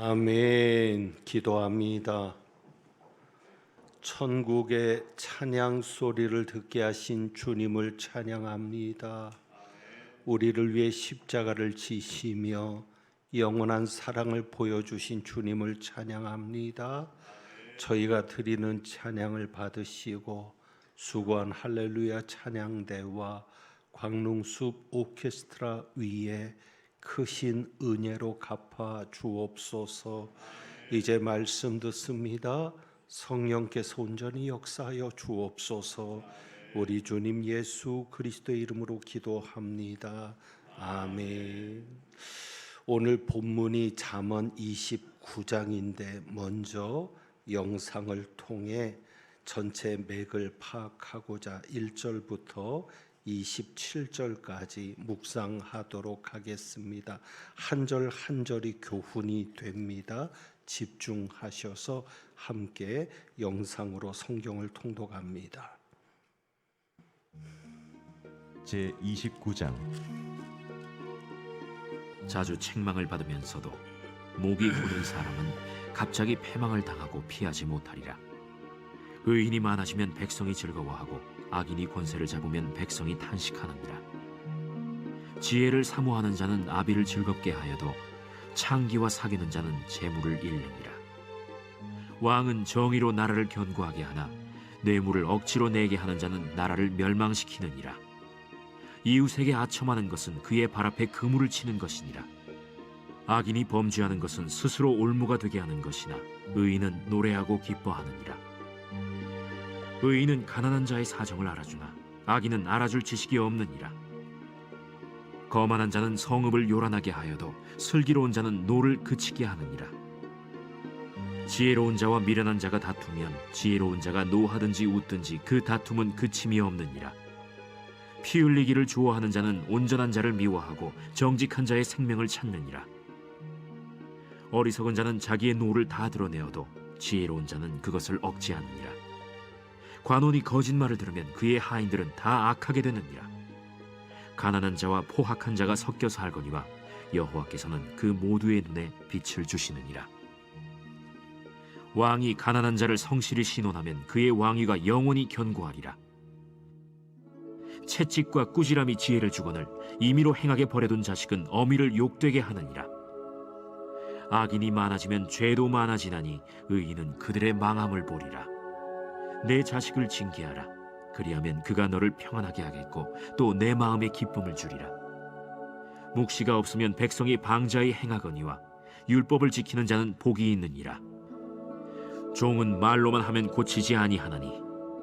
아멘. 기도합니다. 천국의 찬양 소리를 듣게 하신 주님을 찬양합니다. 우리를 위해 십자가를 지시며 영원한 사랑을 보여주신 주님을 찬양합니다. 저희가 드리는 찬양을 받으시고 수고한 할렐루야 찬양대와 광릉숲 오케스트라 위에 크신 은혜로 갚아 주옵소서. 이제 말씀 듣습니다. 성령께서 온전히 역사하여 주옵소서. 우리 주님 예수 그리스도의 이름으로 기도합니다. 아멘. 오늘 본문이 잠언 29장인데 먼저 영상을 통해 전체 맥을 파악하고자 1절부터 27절까지 묵상하도록 하겠습니다. 한 절 한 절이 교훈이 됩니다. 집중하셔서 함께 영상으로 성경을 통독합니다. 제29장. 자주 책망을 받으면서도 목이 고른 사람은 갑자기 패망을 당하고 피하지 못하리라. 의인이 많아지면 백성이 즐거워하고 악인이 권세를 잡으면 백성이 탄식하느니라. 지혜를 사모하는 자는 아비를 즐겁게 하여도 창기와 사귀는 자는 재물을 잃느니라. 왕은 정의로 나라를 견고하게 하나 뇌물을 억지로 내게 하는 자는 나라를 멸망시키느니라. 이웃에게 아첨하는 것은 그의 발 앞에 그물을 치는 것이니라. 악인이 범죄하는 것은 스스로 올무가 되게 하는 것이나 의인은 노래하고 기뻐하느니라. 의인은 가난한 자의 사정을 알아주나 악인은 알아줄 지식이 없느니라. 거만한 자는 성읍을 요란하게 하여도 슬기로운 자는 노를 그치게 하느니라. 지혜로운 자와 미련한 자가 다투면 지혜로운 자가 노하든지 웃든지 그 다툼은 그침이 없느니라. 피 흘리기를 좋아하는 자는 온전한 자를 미워하고 정직한 자의 생명을 찾느니라. 어리석은 자는 자기의 노를 다 드러내어도 지혜로운 자는 그것을 억제하느니라. 관원이 거짓말을 들으면 그의 하인들은 다 악하게 되느니라. 가난한 자와 포학한 자가 섞여 살거니와 여호와께서는 그 모두의 눈에 빛을 주시느니라. 왕이 가난한 자를 성실히 신원하면 그의 왕위가 영원히 견고하리라. 채찍과 꾸지람이 지혜를 주거늘 임의로 행하게 버려둔 자식은 어미를 욕되게 하느니라. 악인이 많아지면 죄도 많아지나니 의인은 그들의 망함을 보리라. 내 자식을 징계하라. 그리하면 그가 너를 평안하게 하겠고 또 내 마음에 기쁨을 주리라. 묵시가 없으면 백성이 방자히 행하거니와 율법을 지키는 자는 복이 있느니라. 종은 말로만 하면 고치지 아니하나니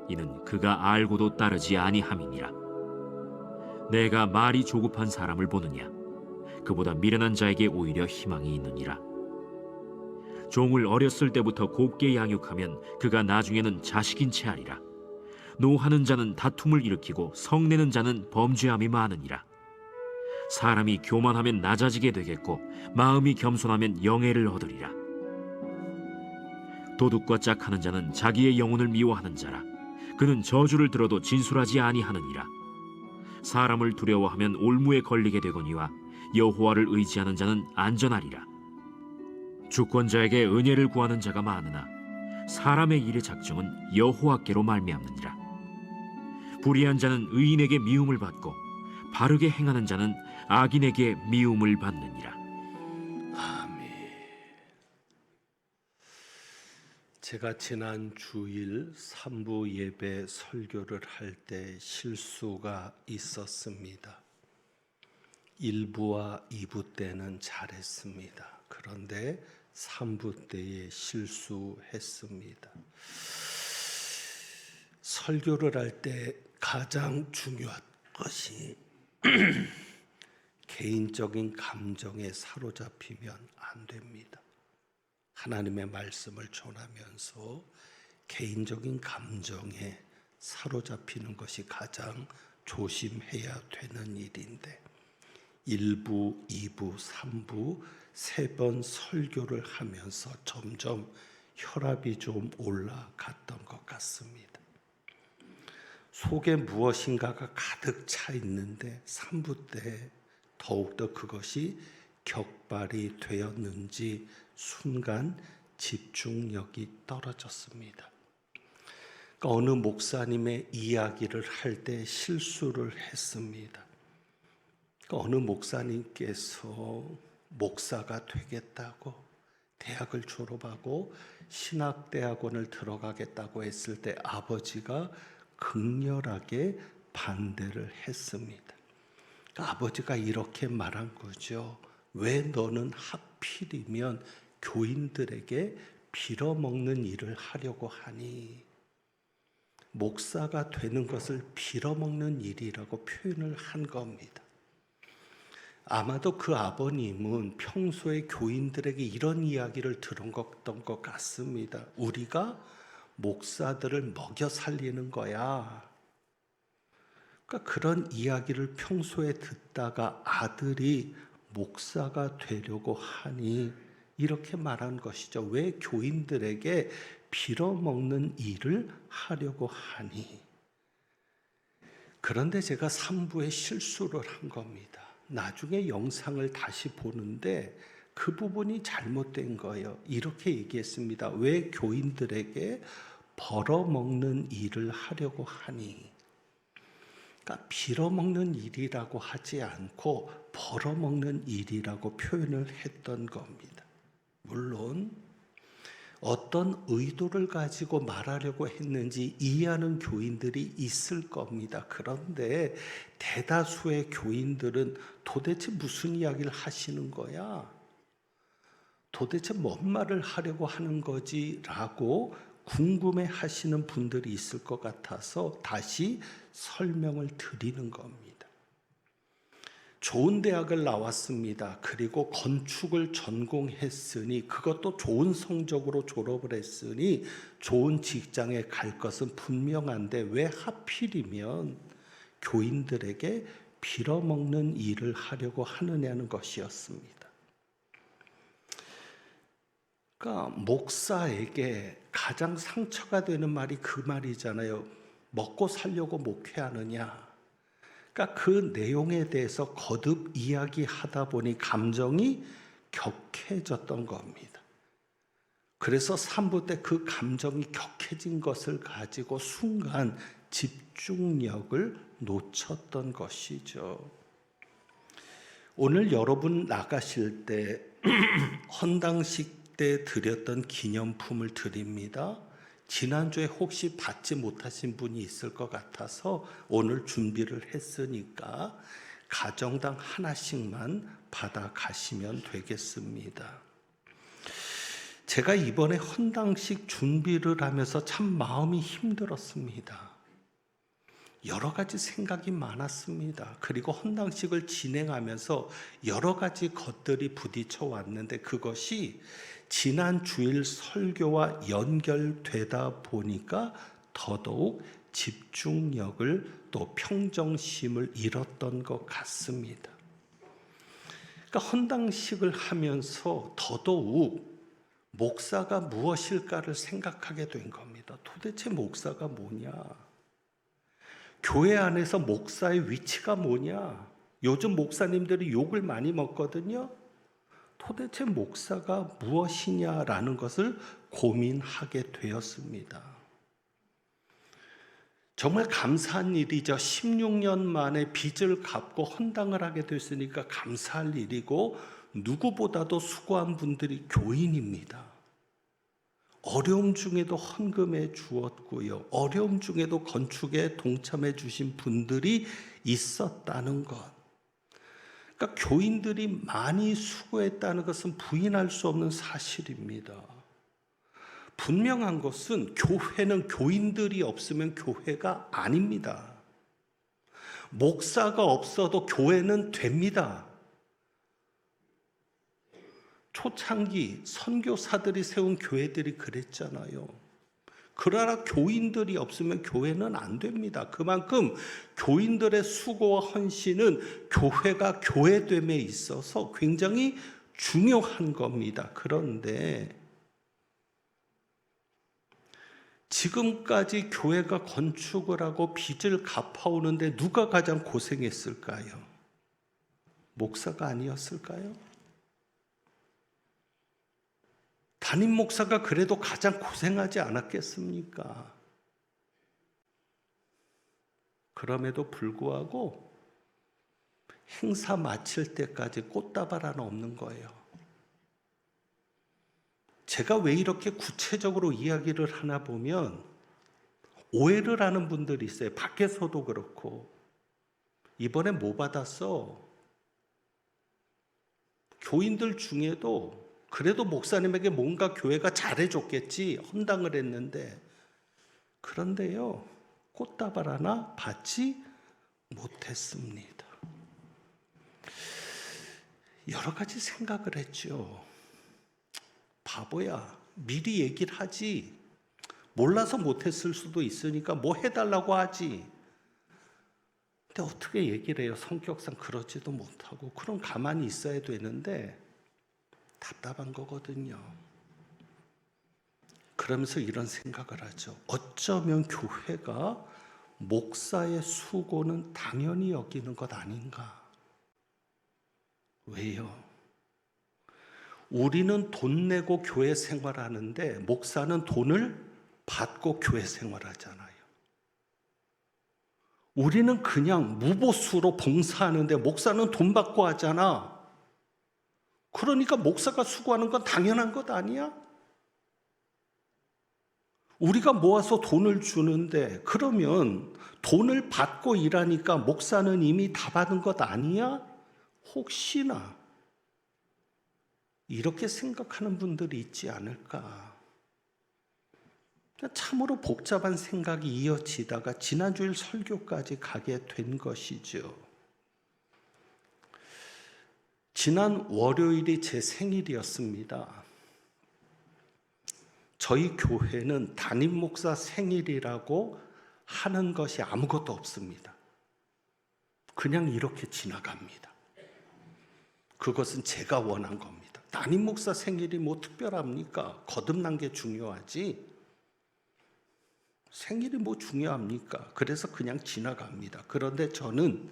이는 그가 알고도 따르지 아니함이니라. 내가 말이 조급한 사람을 보느냐? 그보다 미련한 자에게 오히려 희망이 있느니라. 종을 어렸을 때부터 곱게 양육하면 그가 나중에는 자식인 채 하리라. 노하는 자는 다툼을 일으키고 성내는 자는 범죄함이 많으니라. 사람이 교만하면 낮아지게 되겠고 마음이 겸손하면 영예를 얻으리라. 도둑과 짝하는 자는 자기의 영혼을 미워하는 자라. 그는 저주를 들어도 진술하지 아니하느니라. 사람을 두려워하면 올무에 걸리게 되거니와 여호와를 의지하는 자는 안전하리라. 주권자에게 은혜를 구하는 자가 많으나 사람의 일의 작정은 여호와께로 말미암느니라. 불의한 자는 의인에게 미움을 받고 바르게 행하는 자는 악인에게 미움을 받느니라. 아멘. 제가 지난 주일 3부 예배 설교를 할 때 실수가 있었습니다. 1부와 2부 때는 잘했습니다. 그런데 3부 때에 실수했습니다. 설교를 할 때 가장 중요한 것이 개인적인 감정에 사로잡히면 안 됩니다. 하나님의 말씀을 전하면서 개인적인 감정에 사로잡히는 것이 가장 조심해야 되는 일인데 1부, 2부, 3부 3번 설교를 하면서 점점 혈압이 좀 올라갔던 것 같습니다. 속에 무엇인가가 가득 차 있는데 3부 때 더욱더 그것이 격발이 되었는지 순간 집중력이 떨어졌습니다. 그러니까 어느 목사님의 이야기를 할 때 실수를 했습니다. 그러니까 어느 목사님께서 목사가 되겠다고 대학을 졸업하고 신학대학원을 들어가겠다고 했을 때 아버지가 극렬하게 반대를 했습니다. 그러니까 아버지가 이렇게 말한 거죠. 왜 너는 하필이면 교인들에게 빌어먹는 일을 하려고 하니? 목사가 되는 것을 빌어먹는 일이라고 표현을 한 겁니다. 아마도 그 아버님은 평소에 교인들에게 이런 이야기를 들은 것 같습니다. 우리가 목사들을 먹여 살리는 거야. 그러니까 그런 이야기를 평소에 듣다가 아들이 목사가 되려고 하니 이렇게 말한 것이죠. 왜 교인들에게 빌어먹는 일을 하려고 하니? 그런데 제가 3부에 실수를 한 겁니다. 나중에 영상을 다시 보는데 그 부분이 잘못된 거예요. 이렇게 얘기했습니다. 왜 교인들에게 벌어먹는 일을 하려고 하니? 그러니까 빌어먹는 일이라고 하지 않고 벌어먹는 일이라고 표현을 했던 겁니다. 물론 어떤 의도를 가지고 말하려고 했는지 이해하는 교인들이 있을 겁니다. 그런데 대다수의 교인들은 도대체 무슨 이야기를 하시는 거야? 도대체 뭔 말을 하려고 하는 거지? 라고 궁금해 하시는 분들이 있을 것 같아서 다시 설명을 드리는 겁니다. 좋은 대학을 나왔습니다. 그리고 건축을 전공했으니 그것도 좋은 성적으로 졸업을 했으니 좋은 직장에 갈 것은 분명한데 왜 하필이면 교인들에게 빌어먹는 일을 하려고 하느냐는 것이었습니다. 그러니까 목사에게 가장 상처가 되는 말이 그 말이잖아요. 먹고 살려고 목회하느냐. 그러니까 그 내용에 대해서 거듭 이야기하다 보니 감정이 격해졌던 겁니다. 그래서 3부 때 그 감정이 격해진 것을 가지고 순간 집중력을 놓쳤던 것이죠. 오늘 여러분 나가실 때 헌당식 때 드렸던 기념품을 드립니다. 지난주에 혹시 받지 못하신 분이 있을 것 같아서 오늘 준비를 했으니까 가정당 하나씩만 받아 가시면 되겠습니다. 제가 이번에 헌당식 준비를 하면서 참 마음이 힘들었습니다. 여러 가지 생각이 많았습니다. 그리고 헌당식을 진행하면서 여러 가지 것들이 부딪혀 왔는데 그것이 지난 주일 설교와 연결되다 보니까 더더욱 집중력을 또 평정심을 잃었던 것 같습니다. 그러니까 헌당식을 하면서 더더욱 목사가 무엇일까를 생각하게 된 겁니다. 도대체 목사가 뭐냐? 교회 안에서 목사의 위치가 뭐냐? 요즘 목사님들이 욕을 많이 먹거든요. 도대체 목사가 무엇이냐라는 것을 고민하게 되었습니다. 정말 감사한 일이죠. 16년 만에 빚을 갚고 헌당을 하게 됐으니까 감사할 일이고 누구보다도 수고한 분들이 교인입니다. 어려움 중에도 헌금해 주었고요. 어려움 중에도 건축에 동참해 주신 분들이 있었다는 것. 그러니까 교인들이 많이 수고했다는 것은 부인할 수 없는 사실입니다. 분명한 것은 교회는 교인들이 없으면 교회가 아닙니다. 목사가 없어도 교회는 됩니다. 초창기 선교사들이 세운 교회들이 그랬잖아요. 그러나 교인들이 없으면 교회는 안 됩니다. 그만큼 교인들의 수고와 헌신은 교회가 교회됨에 있어서 굉장히 중요한 겁니다. 그런데 지금까지 교회가 건축을 하고 빚을 갚아오는데 누가 가장 고생했을까요? 목사가 아니었을까요? 담임 목사가 그래도 가장 고생하지 않았겠습니까? 그럼에도 불구하고 행사 마칠 때까지 꽃다발 하나 없는 거예요. 제가 왜 이렇게 구체적으로 이야기를 하나 보면 오해를 하는 분들이 있어요. 밖에서도 그렇고. 이번에 뭐 받았어? 교인들 중에도 그래도 목사님에게 뭔가 교회가 잘해줬겠지 헌당을 했는데, 그런데요, 꽃다발 하나 받지 못했습니다. 여러 가지 생각을 했죠. 바보야, 미리 얘기를 하지. 몰라서 못했을 수도 있으니까 뭐 해달라고 하지. 근데 어떻게 얘기를 해요? 성격상 그러지도 못하고. 그럼 가만히 있어야 되는데 답답한 거거든요. 그러면서 이런 생각을 하죠. 어쩌면 교회가 목사의 수고는 당연히 여기는 것 아닌가. 왜요? 우리는 돈 내고 교회 생활하는데 목사는 돈을 받고 교회 생활하잖아요. 우리는 그냥 무보수로 봉사하는데 목사는 돈 받고 하잖아. 그러니까 목사가 수고하는 건 당연한 것 아니야? 우리가 모아서 돈을 주는데 그러면 돈을 받고 일하니까 목사는 이미 다 받은 것 아니야? 혹시나 이렇게 생각하는 분들이 있지 않을까? 참으로 복잡한 생각이 이어지다가 지난주일 설교까지 가게 된 것이죠. 지난 월요일이 제 생일이었습니다. 저희 교회는 담임 목사 생일이라고 하는 것이 아무것도 없습니다. 그냥 이렇게 지나갑니다. 그것은 제가 원한 겁니다. 담임 목사 생일이 뭐 특별합니까? 거듭난 게 중요하지. 생일이 뭐 중요합니까? 그래서 그냥 지나갑니다. 그런데 저는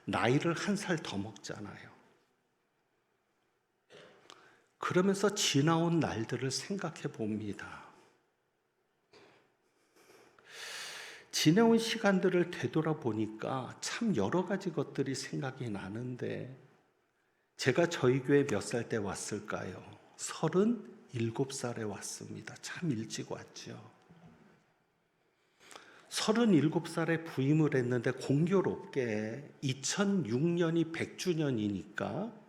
나이를 1살 더 먹잖아요. 그러면서 지나온 날들을 생각해 봅니다. 지내온 시간들을 되돌아보니까 참 여러 가지 것들이 생각이 나는데, 제가 저희 교회 몇 살 때 왔을까요? 37살에 왔습니다. 참 일찍 왔죠. 37살에 부임을 했는데 공교롭게 2006년이 100주년이니까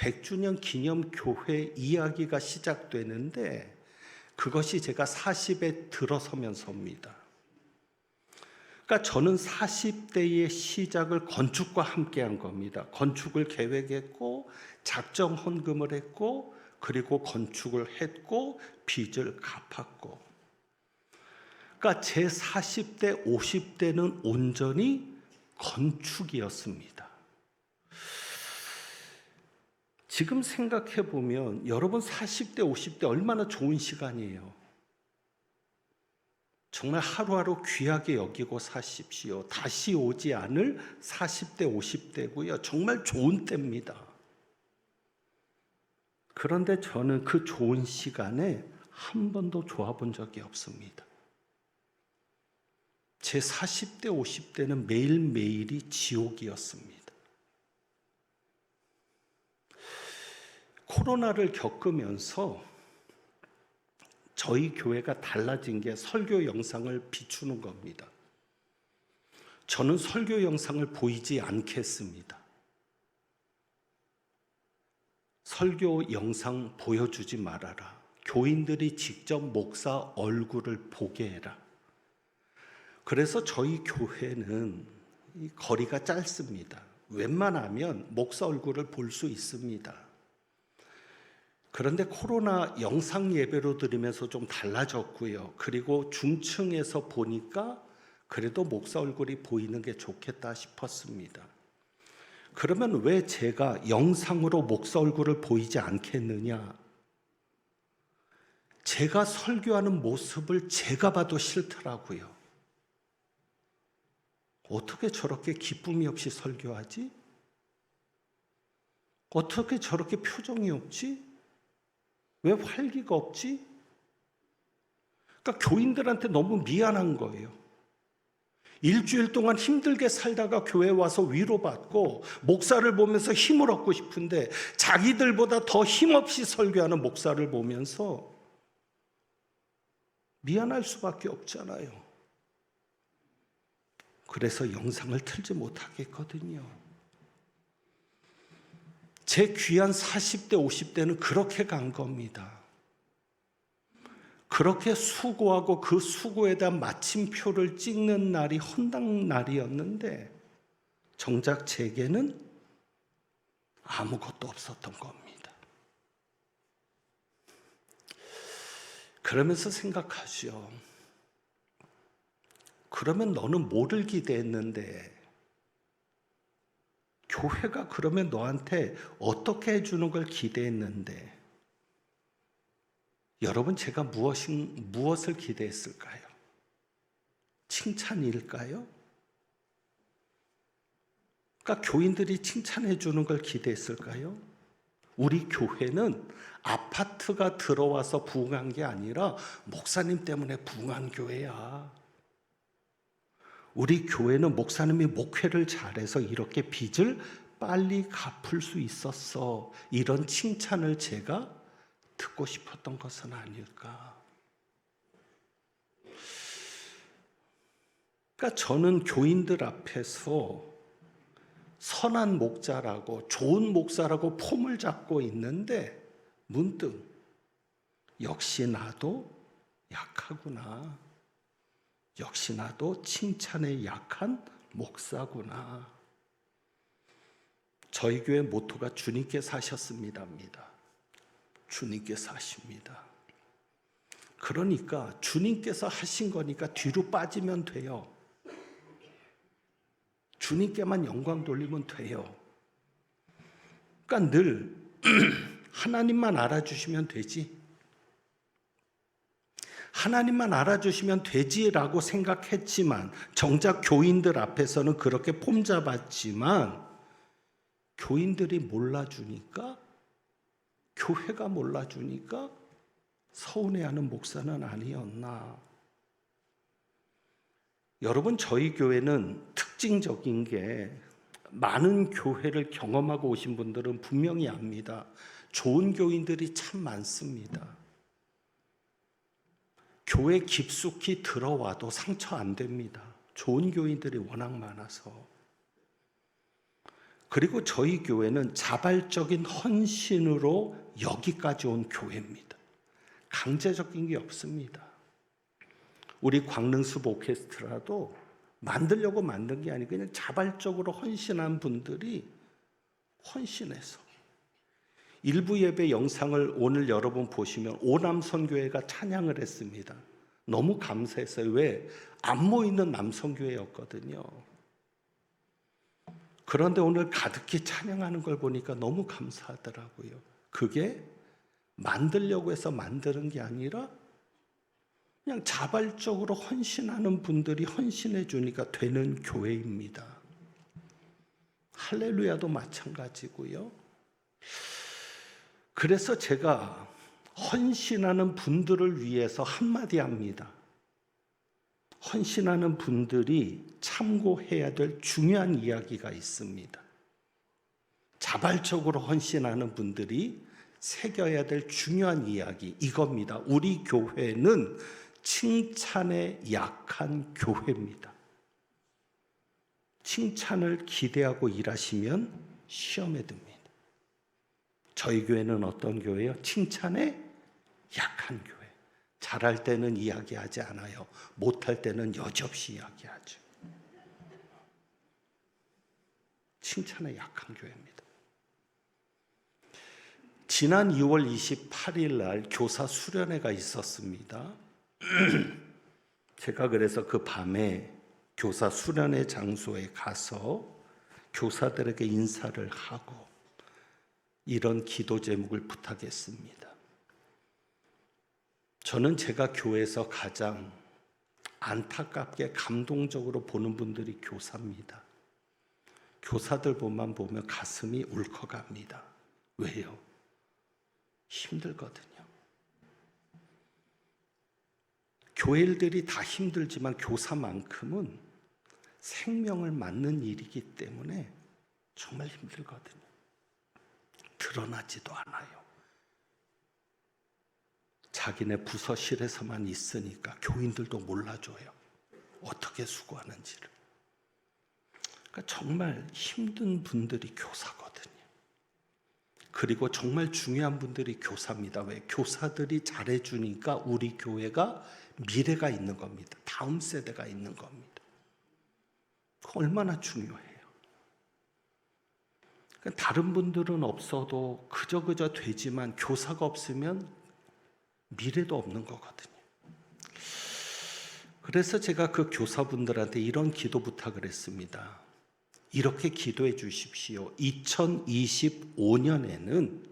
100주년 기념 교회 이야기가 시작되는데, 그것이 제가 40에 들어서면서입니다. 그러니까 저는 40대의 시작을 건축과 함께 한 겁니다. 건축을 계획했고 작정 헌금을 했고 그리고 건축을 했고 빚을 갚았고, 그러니까 제 40대, 50대는 온전히 건축이었습니다. 지금 생각해 보면 여러분 40대, 50대 얼마나 좋은 시간이에요. 정말 하루하루 귀하게 여기고 사십시오. 다시 오지 않을 40대, 50대고요. 정말 좋은 때입니다. 그런데 저는 그 좋은 시간에 한 번도 좋아 본 적이 없습니다. 제 40대, 50대는 매일매일이 지옥이었습니다. 코로나를 겪으면서 저희 교회가 달라진 게 설교 영상을 비추는 겁니다. 저는 설교 영상을 보이지 않겠습니다. 설교 영상 보여주지 말아라. 교인들이 직접 목사 얼굴을 보게 해라. 그래서 저희 교회는 거리가 짧습니다. 웬만하면 목사 얼굴을 볼 수 있습니다. 그런데 코로나 영상 예배로 드리면서 좀 달라졌고요. 그리고 중층에서 보니까 그래도 목사 얼굴이 보이는 게 좋겠다 싶었습니다. 그러면 왜 제가 영상으로 목사 얼굴을 보이지 않겠느냐? 제가 설교하는 모습을 제가 봐도 싫더라고요. 어떻게 저렇게 기쁨이 없이 설교하지? 어떻게 저렇게 표정이 없지? 왜 활기가 없지? 그러니까 교인들한테 너무 미안한 거예요. 일주일 동안 힘들게 살다가 교회 와서 위로받고 목사를 보면서 힘을 얻고 싶은데 자기들보다 더 힘없이 설교하는 목사를 보면서 미안할 수밖에 없잖아요. 그래서 영상을 틀지 못하겠거든요. 제 귀한 40대, 50대는 그렇게 간 겁니다. 그렇게 수고하고 그 수고에 대한 마침표를 찍는 날이 헌당 날이었는데 정작 제게는 아무것도 없었던 겁니다. 그러면서 생각하죠. 그러면 너는 뭐를 기대했는데 교회가 그러면 너한테 어떻게 해주는 걸 기대했는데 여러분 제가 무엇을 기대했을까요? 칭찬일까요? 그러니까 교인들이 칭찬해 주는 걸 기대했을까요? 우리 교회는 아파트가 들어와서 부흥한 게 아니라 목사님 때문에 부흥한 교회야. 우리 교회는 목사님이 목회를 잘해서 이렇게 빚을 빨리 갚을 수 있었어. 이런 칭찬을 제가 듣고 싶었던 것은 아닐까. 그러니까 저는 교인들 앞에서 선한 목자라고 좋은 목사라고 폼을 잡고 있는데 문득 역시 나도 약하구나. 역시 나도 칭찬에 약한 목사구나. 저희 교회 모토가 주님께서 하셨습니다입니다. 주님께서 하십니다. 그러니까 주님께서 하신 거니까 뒤로 빠지면 돼요. 주님께만 영광 돌리면 돼요. 그러니까 늘 하나님만 알아주시면 되지. 하나님만 알아주시면 되지라고 생각했지만 정작 교인들 앞에서는 그렇게 폼 잡았지만 교인들이 몰라주니까 교회가 몰라주니까 서운해하는 목사는 아니었나. 여러분 저희 교회는 특징적인 게 많은 교회를 경험하고 오신 분들은 분명히 압니다. 좋은 교인들이 참 많습니다. 교회 깊숙이 들어와도 상처 안 됩니다. 좋은 교인들이 워낙 많아서. 그리고 저희 교회는 자발적인 헌신으로 여기까지 온 교회입니다. 강제적인 게 없습니다. 우리 광릉숲 오케스트라도 만들려고 만든 게 아니고 그냥 자발적으로 헌신한 분들이 헌신해서 일부 예배 영상을 오늘 여러분 보시면 오남선교회가 찬양을 했습니다. 너무 감사했어요. 왜? 안 모이는 남선교회였거든요. 그런데 오늘 가득히 찬양하는 걸 보니까 너무 감사하더라고요. 그게 만들려고 해서 만드는 게 아니라 그냥 자발적으로 헌신하는 분들이 헌신해 주니까 되는 교회입니다. 할렐루야도 마찬가지고요. 그래서 제가 헌신하는 분들을 위해서 한마디 합니다. 헌신하는 분들이 참고해야 될 중요한 이야기가 있습니다. 자발적으로 헌신하는 분들이 새겨야 될 중요한 이야기 이겁니다. 우리 교회는 칭찬에 약한 교회입니다. 칭찬을 기대하고 일하시면 시험에 듭니다. 저희 교회는 어떤 교회예요? 칭찬에 약한 교회. 잘할 때는 이야기하지 않아요. 못할 때는 여지없이 이야기하죠. 칭찬에 약한 교회입니다. 지난 2월 28일 날 교사 수련회가 있었습니다. 제가 그래서 그 밤에 교사 수련회 장소에 가서 교사들에게 인사를 하고 이런 기도 제목을 부탁했습니다. 저는 제가 교회에서 가장 안타깝게 감동적으로 보는 분들이 교사입니다. 교사들 보면 가슴이 울컥합니다. 왜요? 힘들거든요. 교회 일들이 다 힘들지만 교사만큼은 생명을 맡는 일이기 때문에 정말 힘들거든요. 드러나지도 않아요. 자기네 부서실에서만 있으니까 교인들도 몰라줘요. 어떻게 수고하는지를. 그러니까 정말 힘든 분들이 교사거든요. 그리고 정말 중요한 분들이 교사입니다. 왜? 교사들이 잘해주니까 우리 교회가 미래가 있는 겁니다. 다음 세대가 있는 겁니다. 얼마나 중요해요. 그러니까 다른 분들은 없어도 그저 되지만 교사가 없으면 미래도 없는 거거든요. 그래서 제가 그 교사분들한테 이런 기도 부탁을 했습니다. 이렇게 기도해 주십시오. 2025년에는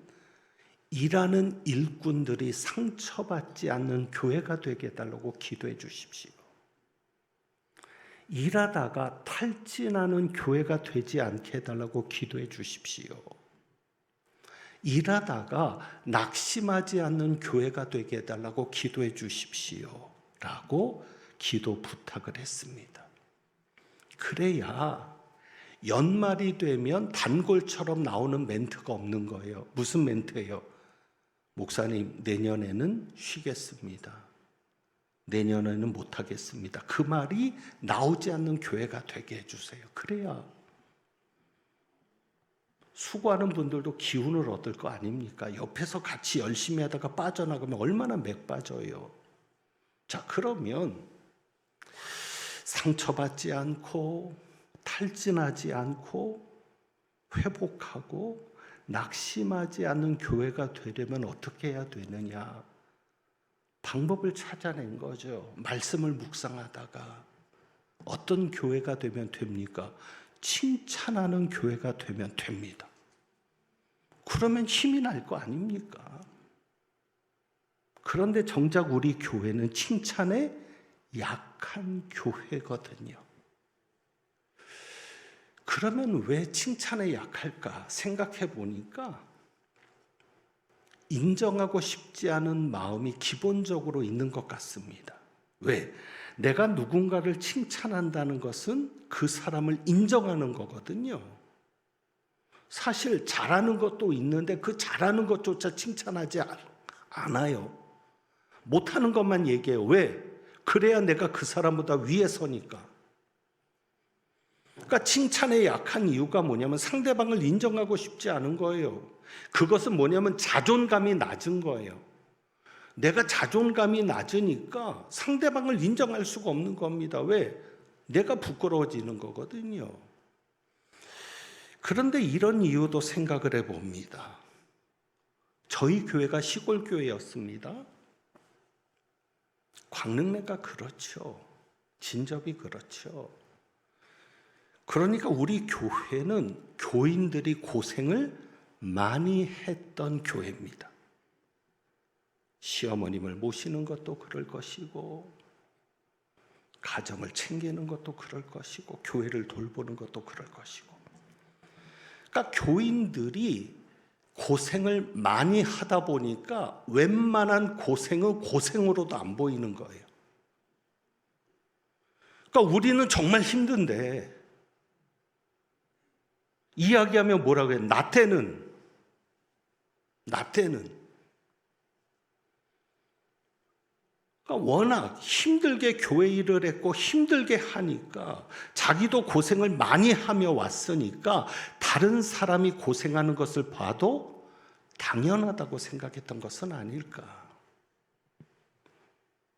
일하는 일꾼들이 상처받지 않는 교회가 되게 해달라고 기도해 주십시오. 일하다가 탈진하는 교회가 되지 않게 해달라고 기도해 주십시오. 일하다가 낙심하지 않는 교회가 되게 해달라고 기도해 주십시오. 라고 기도 부탁을 했습니다. 그래야 연말이 되면 단골처럼 나오는 멘트가 없는 거예요. 무슨 멘트예요? 목사님, 내년에는 쉬겠습니다. 내년에는 못하겠습니다. 그 말이 나오지 않는 교회가 되게 해주세요. 그래야 수고하는 분들도 기운을 얻을 거 아닙니까? 옆에서 같이 열심히 하다가 빠져나가면 얼마나 맥 빠져요. 자, 그러면 상처받지 않고 탈진하지 않고 회복하고 낙심하지 않는 교회가 되려면 어떻게 해야 되느냐? 방법을 찾아낸 거죠. 말씀을 묵상하다가 어떤 교회가 되면 됩니까? 칭찬하는 교회가 되면 됩니다. 그러면 힘이 날 거 아닙니까? 그런데 정작 우리 교회는 칭찬에 약한 교회거든요. 그러면 왜 칭찬에 약할까 생각해 보니까 인정하고 싶지 않은 마음이 기본적으로 있는 것 같습니다. 왜? 내가 누군가를 칭찬한다는 것은 그 사람을 인정하는 거거든요. 사실 잘하는 것도 있는데 그 잘하는 것조차 칭찬하지 않아요. 못하는 것만 얘기해요. 왜? 그래야 내가 그 사람보다 위에 서니까. 그러니까 칭찬에 약한 이유가 뭐냐면 상대방을 인정하고 싶지 않은 거예요. 그것은 뭐냐면 자존감이 낮은 거예요. 내가 자존감이 낮으니까 상대방을 인정할 수가 없는 겁니다. 왜? 내가 부끄러워지는 거거든요. 그런데 이런 이유도 생각을 해봅니다. 저희 교회가 시골 교회였습니다. 광릉내가 그렇죠. 진접이 그렇죠. 그러니까 우리 교회는 교인들이 고생을 많이 했던 교회입니다. 시어머님을 모시는 것도 그럴 것이고 가정을 챙기는 것도 그럴 것이고 교회를 돌보는 것도 그럴 것이고, 그러니까 교인들이 고생을 많이 하다 보니까 웬만한 고생은 고생으로도 안 보이는 거예요. 그러니까 우리는 정말 힘든데 이야기하면 뭐라고 해요? 나 때는 그러니까 워낙 힘들게 교회 일을 했고 힘들게 하니까 자기도 고생을 많이 하며 왔으니까 다른 사람이 고생하는 것을 봐도 당연하다고 생각했던 것은 아닐까.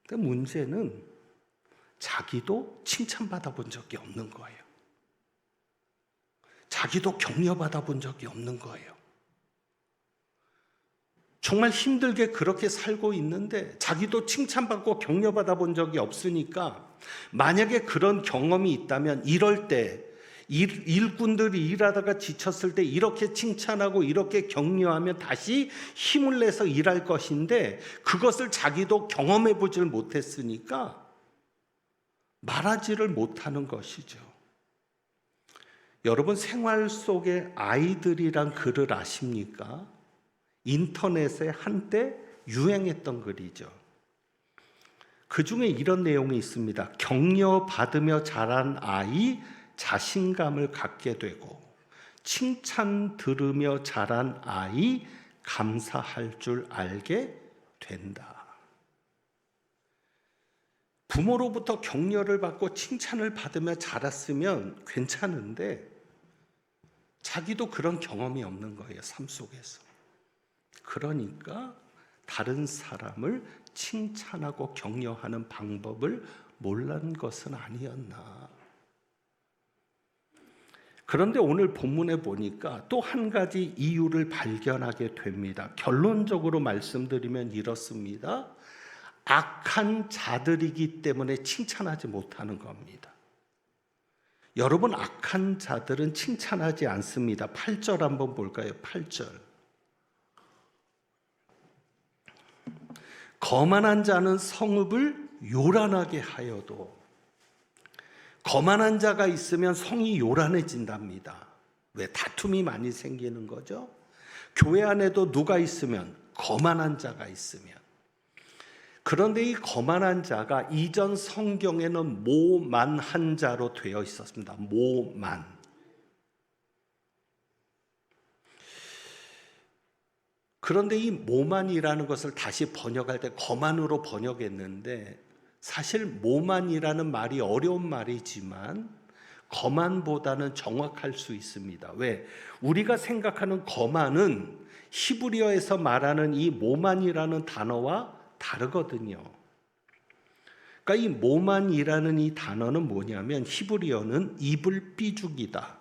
근데 문제는 자기도 칭찬받아 본 적이 없는 거예요. 자기도 격려받아 본 적이 없는 거예요. 정말 힘들게 그렇게 살고 있는데 자기도 칭찬받고 격려받아 본 적이 없으니까 만약에 그런 경험이 있다면 이럴 때 일꾼들이 일하다가 지쳤을 때 이렇게 칭찬하고 이렇게 격려하면 다시 힘을 내서 일할 것인데 그것을 자기도 경험해 보질 못했으니까 말하지를 못하는 것이죠. 여러분, 생활 속의 아이들이란 글을 아십니까? 인터넷에 한때 유행했던 글이죠. 그 중에 이런 내용이 있습니다. 격려받으며 자란 아이 자신감을 갖게 되고, 칭찬 들으며 자란 아이 감사할 줄 알게 된다. 부모로부터 격려를 받고 칭찬을 받으며 자랐으면 괜찮은데 자기도 그런 경험이 없는 거예요, 삶 속에서. 그러니까 다른 사람을 칭찬하고 격려하는 방법을 몰랐는 것은 아니었나. 그런데 오늘 본문에 보니까 또 한 가지 이유를 발견하게 됩니다. 결론적으로 말씀드리면 이렇습니다. 악한 자들이기 때문에 칭찬하지 못하는 겁니다. 여러분, 악한 자들은 칭찬하지 않습니다. 8절 한번 볼까요? 8절. 거만한 자는 성읍을 요란하게 하여도, 거만한 자가 있으면 성이 요란해진답니다. 왜? 다툼이 많이 생기는 거죠. 교회 안에도 누가 있으면, 거만한 자가 있으면. 그런데 이 거만한 자가 이전 성경에는 모만한 자로 되어 있었습니다. 모만. 그런데 이 모만이라는 것을 다시 번역할 때 거만으로 번역했는데, 사실 모만이라는 말이 어려운 말이지만 거만보다는 정확할 수 있습니다. 왜? 우리가 생각하는 거만은 히브리어에서 말하는 이 모만이라는 단어와 다르거든요. 그러니까 이 모만이라는 이 단어는 뭐냐면 히브리어는 입을 삐죽이다,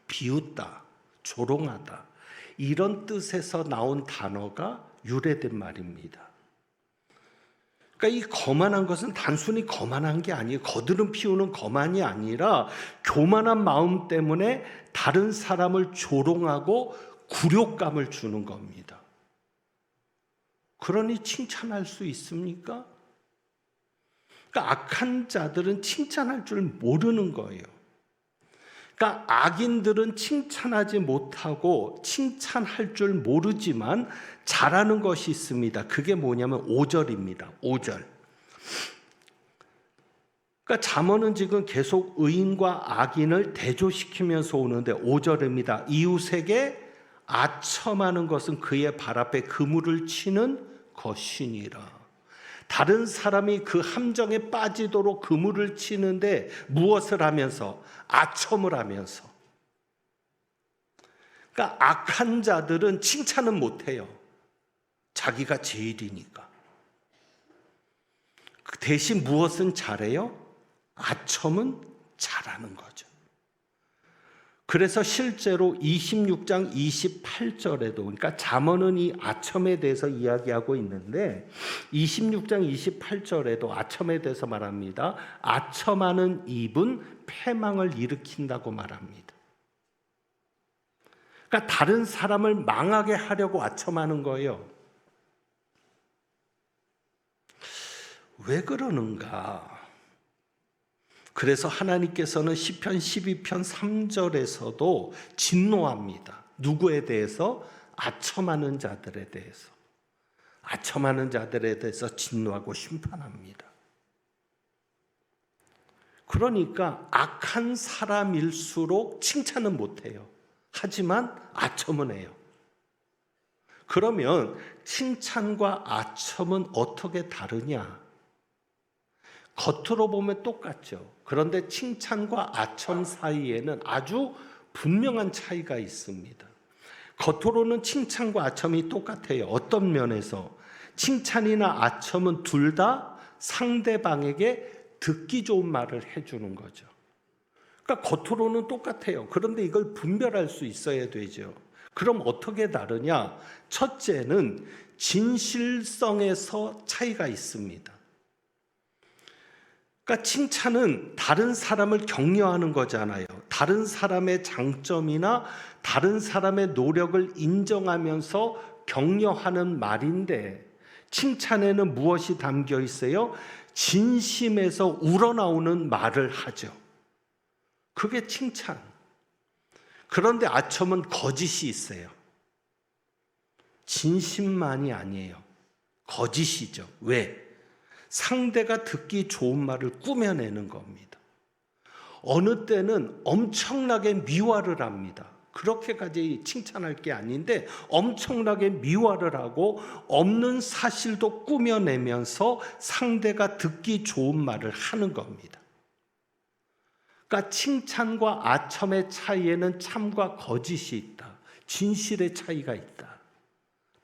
비웃다, 조롱하다, 이런 뜻에서 나온 단어가 유래된 말입니다. 그러니까 이 거만한 것은 단순히 거만한 게 아니에요. 거드름 피우는 거만이 아니라 교만한 마음 때문에 다른 사람을 조롱하고 굴욕감을 주는 겁니다. 그러니 칭찬할 수 있습니까? 그러니까 악한 자들은 칭찬할 줄 모르는 거예요. 그러니까 악인들은 칭찬하지 못하고 칭찬할 줄 모르지만 잘하는 것이 있습니다. 그게 뭐냐면 5절입니다. 5절. 그러니까 잠언은 지금 계속 의인과 악인을 대조시키면서 오는데 5절입니다. 이웃에게 아첨하는 것은 그의 발 앞에 그물을 치는 것이니라. 다른 사람이 그 함정에 빠지도록 그물을 치는데 무엇을 하면서? 아첨을 하면서. 그러니까 악한 자들은 칭찬은 못해요. 자기가 제일이니까. 대신 무엇은 잘해요? 아첨은 잘하는 거죠. 그래서 실제로 26장 28절에도, 그러니까 잠언은 이 아첨에 대해서 이야기하고 있는데 26장 28절에도 아첨에 대해서 말합니다. 아첨하는 입은 패망을 일으킨다고 말합니다. 그러니까 다른 사람을 망하게 하려고 아첨하는 거예요. 왜 그러는가? 그래서 하나님께서는 시편 12편 3절에서도 진노합니다. 누구에 대해서? 아첨하는 자들에 대해서. 아첨하는 자들에 대해서 진노하고 심판합니다. 그러니까 악한 사람일수록 칭찬은 못해요. 하지만 아첨은 해요. 그러면 칭찬과 아첨은 어떻게 다르냐? 겉으로 보면 똑같죠. 그런데 칭찬과 아첨 사이에는 아주 분명한 차이가 있습니다. 겉으로는 칭찬과 아첨이 똑같아요. 어떤 면에서? 칭찬이나 아첨은 둘 다 상대방에게 듣기 좋은 말을 해주는 거죠. 그러니까 겉으로는 똑같아요. 그런데 이걸 분별할 수 있어야 되죠. 그럼 어떻게 다르냐? 첫째는 진실성에서 차이가 있습니다. 그러니까 칭찬은 다른 사람을 격려하는 거잖아요. 다른 사람의 장점이나 다른 사람의 노력을 인정하면서 격려하는 말인데, 칭찬에는 무엇이 담겨 있어요? 진심에서 우러나오는 말을 하죠. 그게 칭찬. 그런데 아첨은 거짓이 있어요. 진심만이 아니에요. 거짓이죠. 왜? 상대가 듣기 좋은 말을 꾸며내는 겁니다. 어느 때는 엄청나게 미화를 합니다. 그렇게까지 칭찬할 게 아닌데 엄청나게 미화를 하고 없는 사실도 꾸며내면서 상대가 듣기 좋은 말을 하는 겁니다. 그러니까 칭찬과 아첨의 차이에는 참과 거짓이 있다. 진실의 차이가 있다.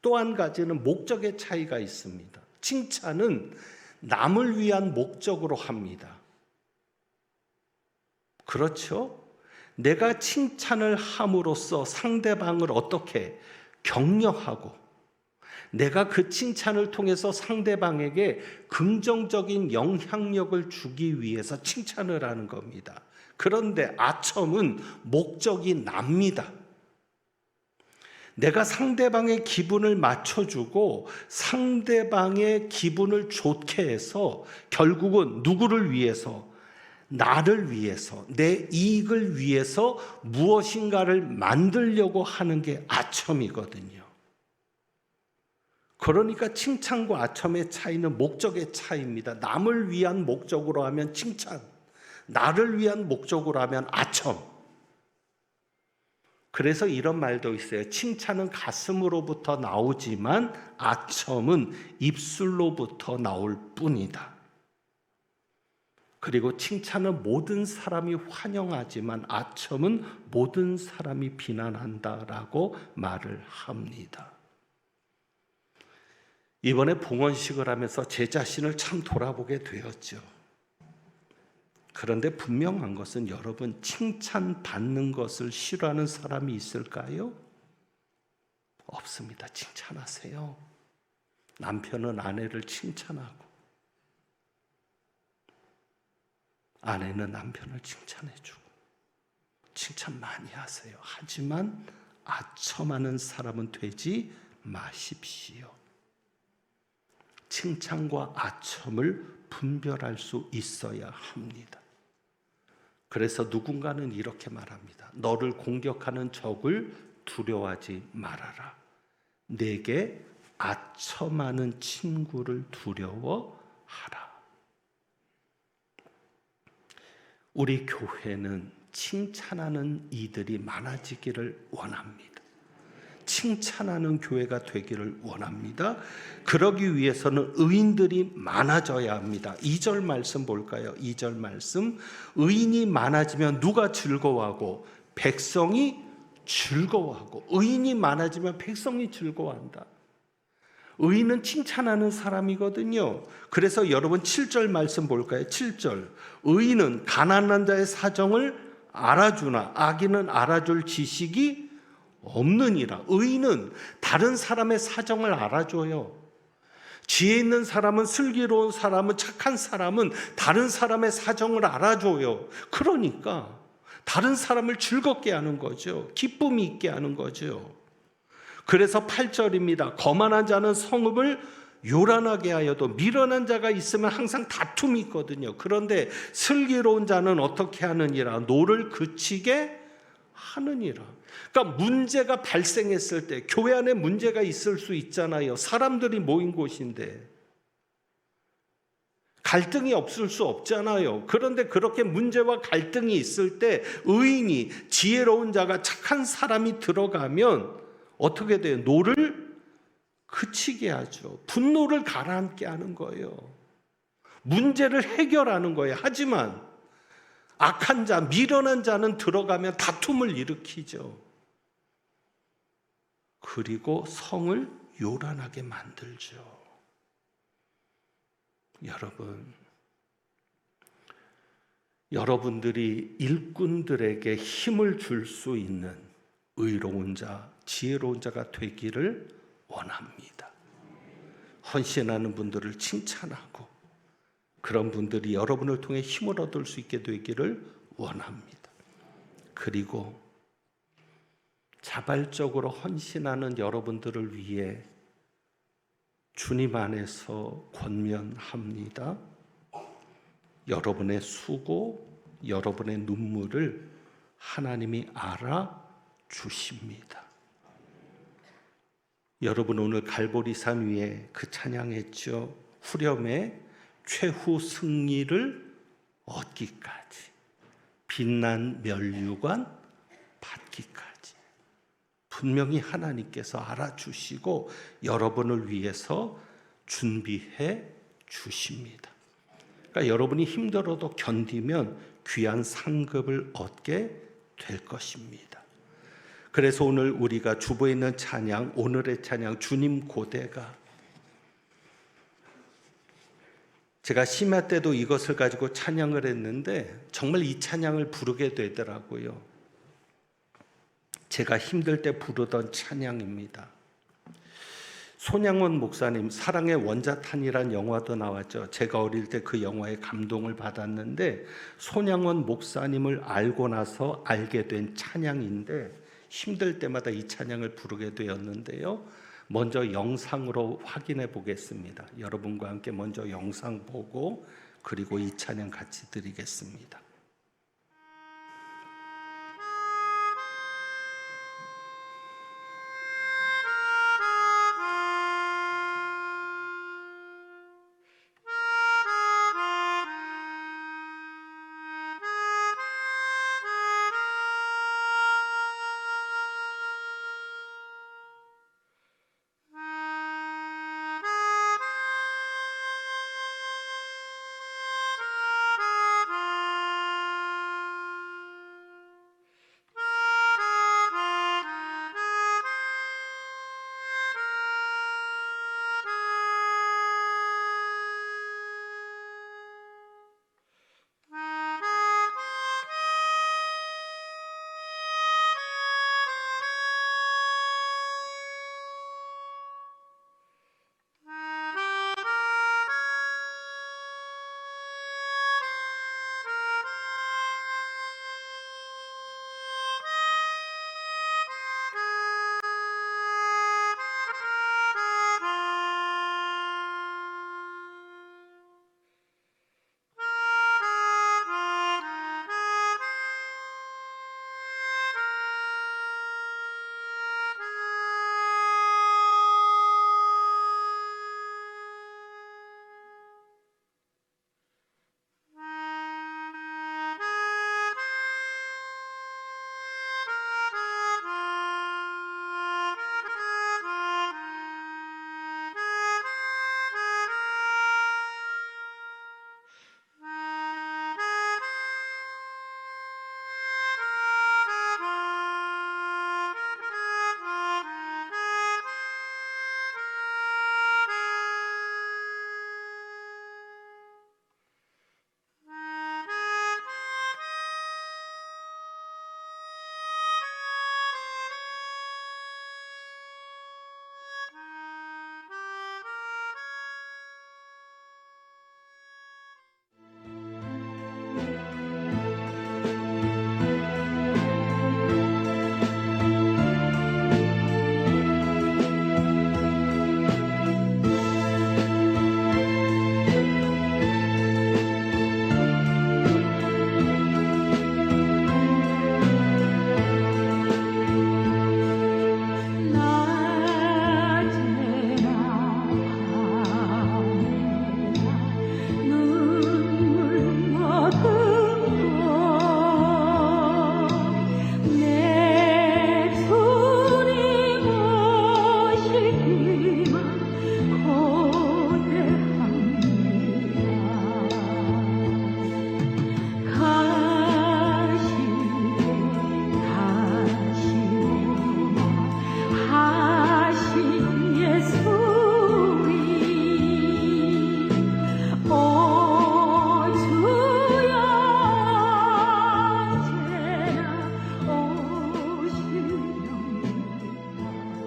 또 한 가지는 목적의 차이가 있습니다. 칭찬은 남을 위한 목적으로 합니다. 그렇죠? 내가 칭찬을 함으로써 상대방을 어떻게 격려하고 내가 그 칭찬을 통해서 상대방에게 긍정적인 영향력을 주기 위해서 칭찬을 하는 겁니다. 그런데 아첨은 목적이 납니다. 내가 상대방의 기분을 맞춰주고 상대방의 기분을 좋게 해서 결국은 누구를 위해서? 나를 위해서, 내 이익을 위해서 무엇인가를 만들려고 하는 게 아첨이거든요. 그러니까 칭찬과 아첨의 차이는 목적의 차이입니다. 남을 위한 목적으로 하면 칭찬, 나를 위한 목적으로 하면 아첨. 그래서 이런 말도 있어요. 칭찬은 가슴으로부터 나오지만 아첨은 입술로부터 나올 뿐이다. 그리고 칭찬은 모든 사람이 환영하지만 아첨은 모든 사람이 비난한다라고 말을 합니다. 이번에 봉헌식을 하면서 제 자신을 참 돌아보게 되었죠. 그런데 분명한 것은 여러분, 칭찬받는 것을 싫어하는 사람이 있을까요? 없습니다. 칭찬하세요. 남편은 아내를 칭찬하고 아내는 남편을 칭찬해주고 칭찬 많이 하세요. 하지만 아첨하는 사람은 되지 마십시오. 칭찬과 아첨을 분별할 수 있어야 합니다. 그래서 누군가는 이렇게 말합니다. 너를 공격하는 적을 두려워하지 말아라. 내게 아첨하는 친구를 두려워하라. 우리 교회는 칭찬하는 이들이 많아지기를 원합니다. 칭찬하는 교회가 되기를 원합니다. 그러기 위해서는 의인들이 많아져야 합니다. 2절 말씀 볼까요? 2절 말씀. 의인이 많아지면 누가 즐거워하고? 백성이 즐거워하고. 의인이 많아지면 백성이 즐거워한다. 의인은 칭찬하는 사람이거든요. 그래서 여러분 7절 말씀 볼까요? 7절. 의인은 가난한 자의 사정을 알아주나 악인은 알아줄 지식이 없느니라. 의인은 다른 사람의 사정을 알아줘요. 지혜 있는 사람은, 슬기로운 사람은, 착한 사람은 다른 사람의 사정을 알아줘요. 그러니까 다른 사람을 즐겁게 하는 거죠. 기쁨이 있게 하는 거죠. 그래서 8절입니다. 거만한 자는 성읍을 요란하게 하여도 미련한 자가 있으면 항상 다툼이 있거든요. 그런데 슬기로운 자는 어떻게 하느니라? 노를 그치게 하느니라. 그러니까 문제가 발생했을 때 교회 안에 문제가 있을 수 있잖아요. 사람들이 모인 곳인데 갈등이 없을 수 없잖아요. 그런데 그렇게 문제와 갈등이 있을 때 의인이, 지혜로운 자가, 착한 사람이 들어가면 어떻게 돼요? 노를 그치게 하죠. 분노를 가라앉게 하는 거예요. 문제를 해결하는 거예요. 하지만 악한 자, 미련한 자는 들어가면 다툼을 일으키죠. 그리고 성을 요란하게 만들죠. 여러분들이 일꾼들에게 힘을 줄 수 있는 의로운 자, 지혜로운 자가 되기를 원합니다. 헌신하는 분들을 칭찬하고 그런 분들이 여러분을 통해 힘을 얻을 수 있게 되기를 원합니다. 그리고 자발적으로 헌신하는 여러분들을 위해 주님 안에서 권면합니다. 여러분의 수고, 여러분의 눈물을 하나님이 알아주십니다. 여러분 오늘 갈보리산 위에 그 찬양했죠. 후렴에 최후 승리를 얻기까지, 빛난 면류관 받기까지 분명히 하나님께서 알아주시고 여러분을 위해서 준비해 주십니다. 그러니까 여러분이 힘들어도 견디면 귀한 상급을 얻게 될 것입니다. 그래서 오늘 우리가 주보에 있는 찬양, 오늘의 찬양 주님 고대가, 제가 심야 때도 이것을 가지고 찬양을 했는데 정말 이 찬양을 부르게 되더라고요. 제가 힘들 때 부르던 찬양입니다. 손양원 목사님 사랑의 원자탄이란 영화도 나왔죠. 제가 어릴 때 그 영화에 감동을 받았는데 손양원 목사님을 알고 나서 알게 된 찬양인데 힘들 때마다 이 찬양을 부르게 되었는데요. 먼저 영상으로 확인해 보겠습니다. 여러분과 함께 먼저 영상 보고 그리고 이 찬양 같이 드리겠습니다.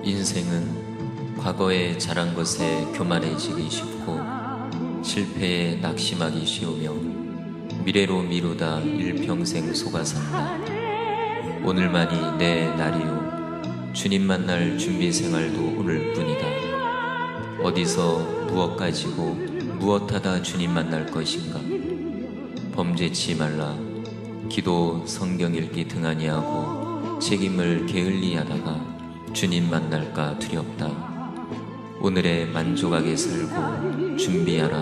인생은 과거에 잘한 것에 교만해지기 쉽고 실패에 낙심하기 쉬우며 미래로 미루다 일평생 속아산다. 오늘만이 내 날이요 주님 만날 준비 생활도 오늘뿐이다. 어디서 무엇 가지고 무엇하다 주님 만날 것인가. 범죄치 말라. 기도 성경 읽기 등한히 하고 책임을 게을리하다가 주님 만날까 두렵다. 오늘에 만족하게 살고 준비하라.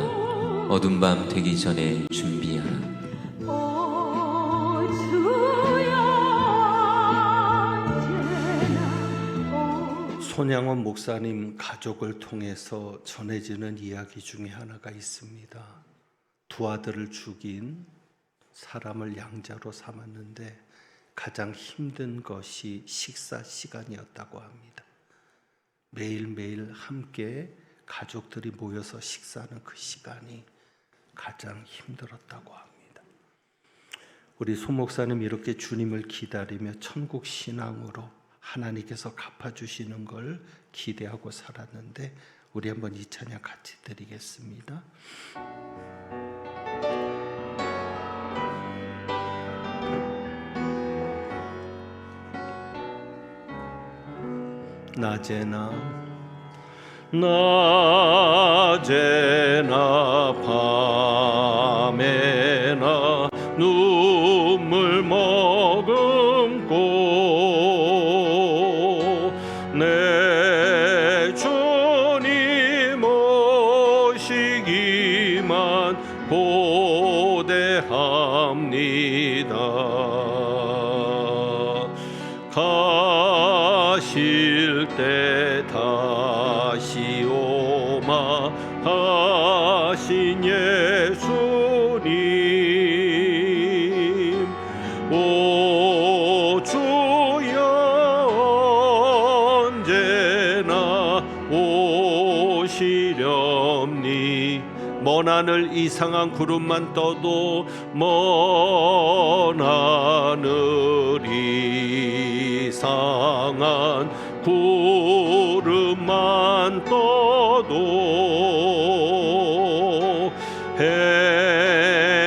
어둠 밤 되기 전에 준비하라. 손양원 목사님 가족을 통해서 전해지는 이야기 중에 하나가 있습니다. 두 아들을 죽인 사람을 양자로 삼았는데 가장 힘든 것이 식사 시간이었다고 합니다. 매일매일 함께 가족들이 모여서 식사하는 그 시간이 가장 힘들었다고 합니다. 우리 소 목사님 이렇게 주님을 기다리며 천국 신앙으로 하나님께서 갚아주시는 걸 기대하고 살았는데 우리 한번 이 찬양 같이 드리겠습니다. 낮에나 밤에나 눈물 머금고 내 주님 오시기만 고대합니다. 가실 때 다시 오마 하신 예수님, 오 주여 언제나 오시렵니. 먼 하늘 이상한 구름만 떠도 먼 하늘 이상한 구름만 떠도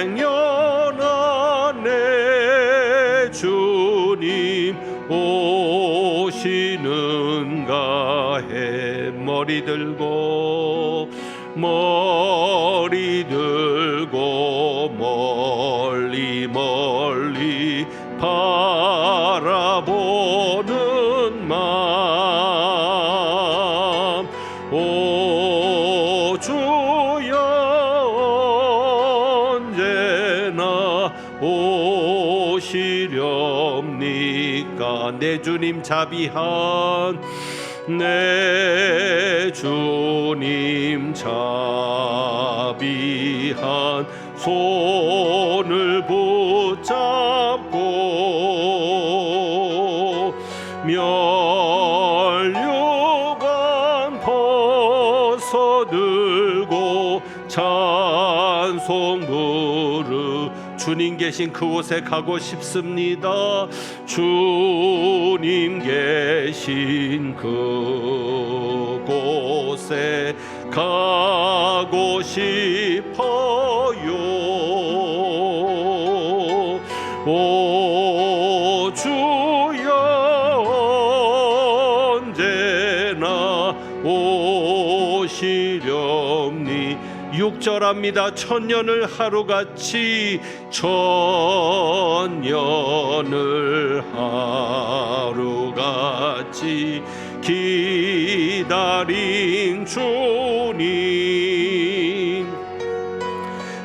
행여나 내 주님 오시는가 해. 머리 들고 멀리 멀리 바라보는 마음, 오 주여 언제나 오시렵니까. 내 주님 자비한 내 주님 자비한 손을 붙잡고 면류관 벗어들고 찬송 부르. 주님 계신 그곳에 가고 싶습니다. 주님 계신 그곳에 가고 싶어요. 오 주여 언제나 오시렵니. 6절합니다. 천년을 하루같이, 천년을 하루같이 기다린 주님,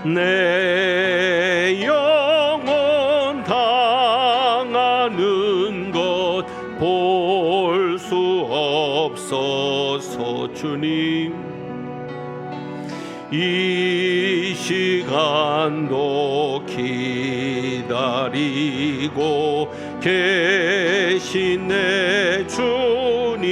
내 영혼 당하는 것 볼 수 없어서 주님, 이 시간도 기다리고 계신 내 주님,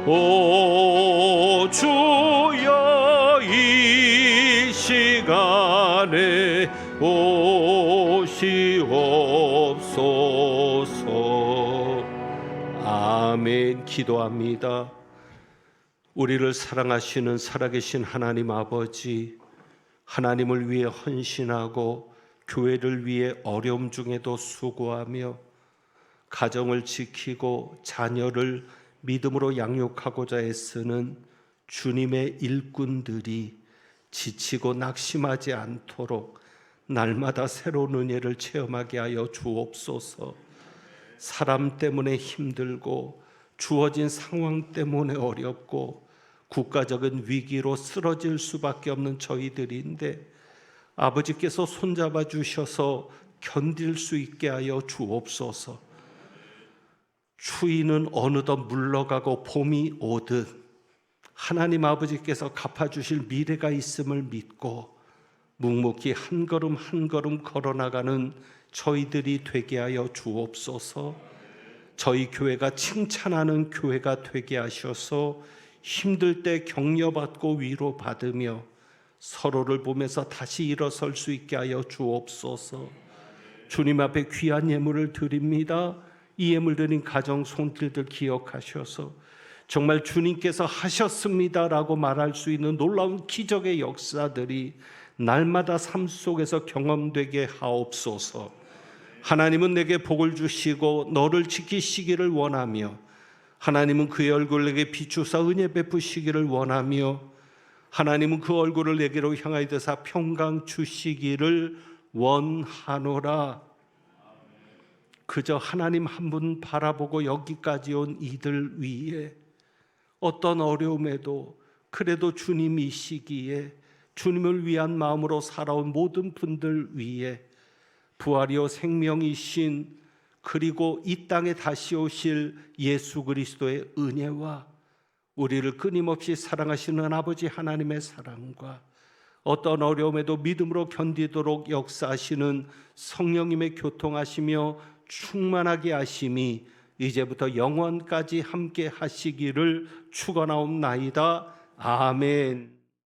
오 주여 이 시간에 오시옵소서. 아멘. 기도합니다. 우리를 사랑하시는 살아계신 하나님 아버지, 하나님을 위해 헌신하고 교회를 위해 어려움 중에도 수고하며 가정을 지키고 자녀를 믿음으로 양육하고자 애쓰는 주님의 일꾼들이 지치고 낙심하지 않도록 날마다 새로운 은혜를 체험하게 하여 주옵소서. 사람 때문에 힘들고 주어진 상황 때문에 어렵고 국가적인 위기로 쓰러질 수밖에 없는 저희들인데 아버지께서 손잡아 주셔서 견딜 수 있게 하여 주옵소서. 추위는 어느덧 물러가고 봄이 오듯 하나님 아버지께서 갚아주실 미래가 있음을 믿고 묵묵히 한 걸음 한 걸음 걸어나가는 저희들이 되게 하여 주옵소서. 저희 교회가 칭찬하는 교회가 되게 하셔서 힘들 때 격려받고 위로받으며 서로를 보면서 다시 일어설 수 있게 하여 주옵소서. 주님 앞에 귀한 예물을 드립니다. 이 예물 드린 가정 손길들 기억하셔서 정말 주님께서 하셨습니다라고 말할 수 있는 놀라운 기적의 역사들이 날마다 삶 속에서 경험되게 하옵소서. 하나님은 내게 복을 주시고 너를 지키시기를 원하며 하나님은 그의 얼굴을 내게 비추사 은혜 베푸시기를 원하며 하나님은 그 얼굴을 내게로 향하여 드사 평강 주시기를 원하노라. 그저 하나님 한 분 바라보고 여기까지 온 이들 위에 어떤 어려움에도 그래도 주님이시기에 주님을 위한 마음으로 살아온 모든 분들 위에 부활이요 생명이신 그리고 이 땅에 다시 오실 예수 그리스도의 은혜와 우리를 끊임없이 사랑하시는 아버지 하나님의 사랑과 어떤 어려움에도 믿음으로 견디도록 역사하시는 성령님의 교통하시며 충만하게 하심이 이제부터 영원까지 함께 하시기를 축원하옵나이다. 아멘.